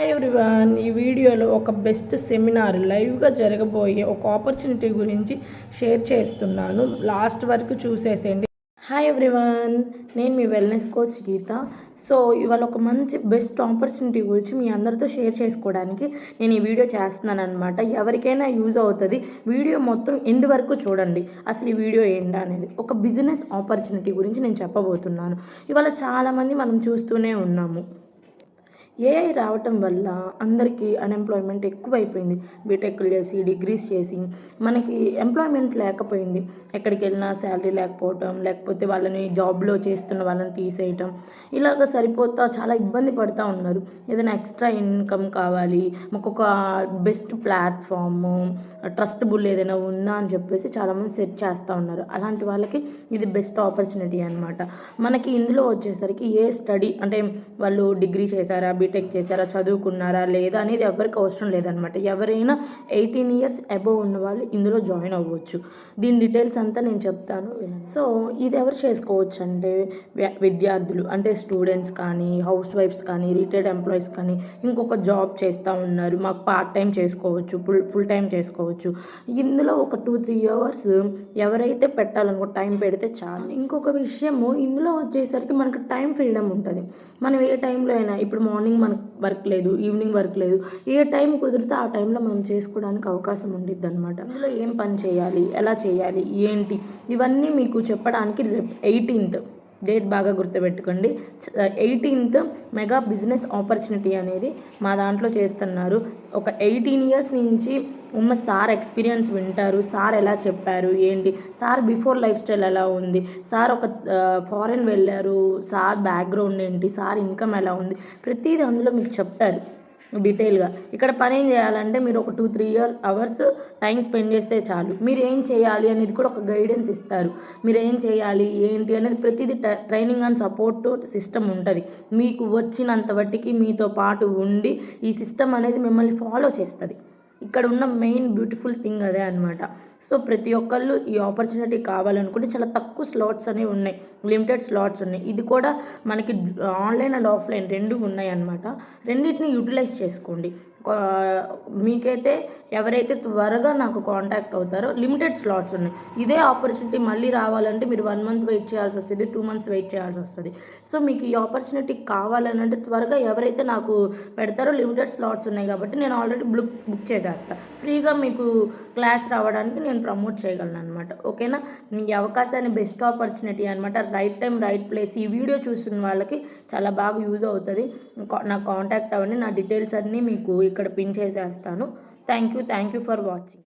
Hi everyone, ఈ వీడియోలో ఒక బెస్ట్ సెమినార్ లైవ్గా జరగబోయే ఒక ఆపర్చునిటీ గురించి షేర్ చేస్తున్నాను. లాస్ట్ వరకు చూసేసేయండి. హాయ్ ఎవ్రీవన్, నేను మీ వెల్నెస్ కోచ్ గీత. సో ఇవాళ ఒక మంచి బెస్ట్ ఆపర్చునిటీ గురించి మీ అందరితో షేర్ చేసుకోవడానికి నేను ఈ వీడియో చేస్తున్నాను అనమాట. ఎవరికైనా యూజ్ అవుతుంది. వీడియో మొత్తం ఎండ్ వరకు చూడండి. అసలు ఈ వీడియో ఏంటా అనేది ఒక బిజినెస్ ఆపర్చునిటీ గురించి నేను చెప్పబోతున్నాను. ఇవాళ చాలామంది మనం చూస్తూనే ఉన్నాము. ఏఐ రావటం వల్ల అందరికీ అన్ఎంప్లాయ్మెంట్ ఎక్కువైపోయింది. బీటెక్లు చేసి డిగ్రీస్ చేసి మనకి ఎంప్లాయ్మెంట్ లేకపోయింది. ఎక్కడికి వెళ్ళినా శాలరీ లేకపోవటం, లేకపోతే వాళ్ళని జాబ్లో చేస్తున్న వాళ్ళని తీసేయటం, ఇలాగ సరిపోతా చాలా ఇబ్బంది పడుతూ ఉన్నారు. ఏదైనా ఎక్స్ట్రా ఇన్కమ్ కావాలి, మాకు ఒక బెస్ట్ ప్లాట్ఫాము, ట్రస్టబుల్ ఏదైనా ఉందా అని చెప్పేసి చాలామంది సెర్చ్ చేస్తూ ఉన్నారు. అలాంటి వాళ్ళకి ఇది బెస్ట్ ఆపర్చునిటీ అనమాట. మనకి ఇందులో వచ్చేసరికి ఏ స్టడీ అంటే వాళ్ళు డిగ్రీ చేశారా, బీటెక్ చేశారా, చదువుకున్నారా లేదా అనేది ఎవరికి అవసరం లేదనమాట. ఎవరైనా 18 ఇయర్స్ అబోవ్ ఉన్న వాళ్ళు ఇందులో జాయిన్ అవ్వచ్చు. దీని డీటెయిల్స్ అంతా నేను చెప్తాను. సో ఇది ఎవరు చేసుకోవచ్చు అంటే విద్యార్థులు అంటే స్టూడెంట్స్ కానీ, హౌస్ వైఫ్స్ కానీ, రిటైర్డ్ ఎంప్లాయీస్ కానీ, ఇంకొక జాబ్ చేస్తూ ఉన్నారు, మాకు పార్ట్ టైం చేసుకోవచ్చు, ఫుల్ టైం చేసుకోవచ్చు. ఇందులో ఒక 2-3 అవర్స్ ఎవరైతే పెట్టాలనుకో టైం పెడితే చాలు. ఇంకొక విషయము ఇందులో వచ్చేసరికి మనకు టైం ఫ్రీడమ్ ఉంటుంది. మనం ఏ టైంలో అయినా, ఇప్పుడు మార్నింగ్ మనకు వర్క్ లేదు, ఈవినింగ్ వర్క్ లేదు, ఏ టైం కుదిరితే ఆ టైంలో మనం చేసుకోవడానికి అవకాశం ఉండిద్ది అనమాట. ఇందులో ఏం పని చేయాలి, ఎలా చేయాలి, ఏంటి, ఇవన్నీ మీకు చెప్పడానికి రేపు 18th డేట్ బాగా గుర్తుపెట్టుకోండి. 18th మెగా బిజినెస్ ఆపర్చునిటీ అనేది మా దాంట్లో చేస్తున్నారు. ఒక 18 ఇయర్స్ నుంచి ఉన్న సార్ ఎక్స్పీరియన్స్ వింటారు. సార్ ఎలా చెప్పారు, ఏంటి, సార్ బిఫోర్ లైఫ్ స్టైల్ ఎలా ఉంది, సార్ ఒక ఫారెన్ వెళ్ళారు, సార్ బ్యాక్గ్రౌండ్ ఏంటి, సార్ ఇన్కమ్ ఎలా ఉంది, ప్రతిదీ అందులో మీకు చెప్తారు డీటెయిల్గా. ఇక్కడ పని ఏం చేయాలంటే మీరు ఒక 2-3 అవర్స్ టైం స్పెండ్ చేస్తే చాలు. మీరు ఏం చేయాలి అనేది కూడా ఒక గైడెన్స్ ఇస్తారు. మీరు ఏం చేయాలి ఏంటి అనేది ప్రతిదీ ట్రైనింగ్ అండ్ సపోర్ట్ సిస్టమ్ ఉంటుంది. మీకు వచ్చినంత వాటికి మీతో పాటు ఉండి ఈ సిస్టమ్ అనేది మిమ్మల్ని ఫాలో చేస్తుంది. ఇక్కడ ఉన్న మెయిన్ బ్యూటిఫుల్ థింగ్ అదే అనమాట. సో ప్రతి ఒక్కళ్ళు ఈ ఆపర్చునిటీ కావాలనుకుంటే చాలా తక్కువ స్లాట్స్ అనేవి ఉన్నాయి, లిమిటెడ్ స్లాట్స్ ఉన్నాయి. ఇది కూడా మనకి ఆన్లైన్ అండ్ ఆఫ్లైన్ రెండు ఉన్నాయి అనమాట. రెండింటిని యూటిలైజ్ చేసుకోండి. మీకైతే ఎవరైతే త్వరగా నాకు కాంటాక్ట్ అవుతారో లిమిటెడ్ స్లాట్స్ ఉన్నాయి. ఇదే ఆపర్చునిటీ మళ్ళీ రావాలంటే మీరు 1 month వెయిట్ చేయాల్సి వస్తుంది, 2 months వెయిట్ చేయాల్సి వస్తుంది. సో మీకు ఈ ఆపర్చునిటీ కావాలని అంటే త్వరగా ఎవరైతే నాకు పెడతారో లిమిటెడ్ స్లాట్స్ ఉన్నాయి కాబట్టి నేను ఆల్రెడీ బుక్ చేసేస్తాను. ఫ్రీగా మీకు క్లాస్ రావడానికి నేను ప్రమోట్ చేయగలను అనమాట. ఓకేనా? ఈ అవకాశాన్ని బెస్ట్ ఆపర్చునిటీ అనమాట. Right time right place. ఈ వీడియో చూస్తున్న వాళ్ళకి చాలా బాగా యూజ్ అవుతుంది. నాకు కాంటాక్ట్ అవ్వండి. నా డీటెయిల్స్ అన్నీ మీకు ఇక్కడ పిన్ చేసేస్తాను. Thank you for watching.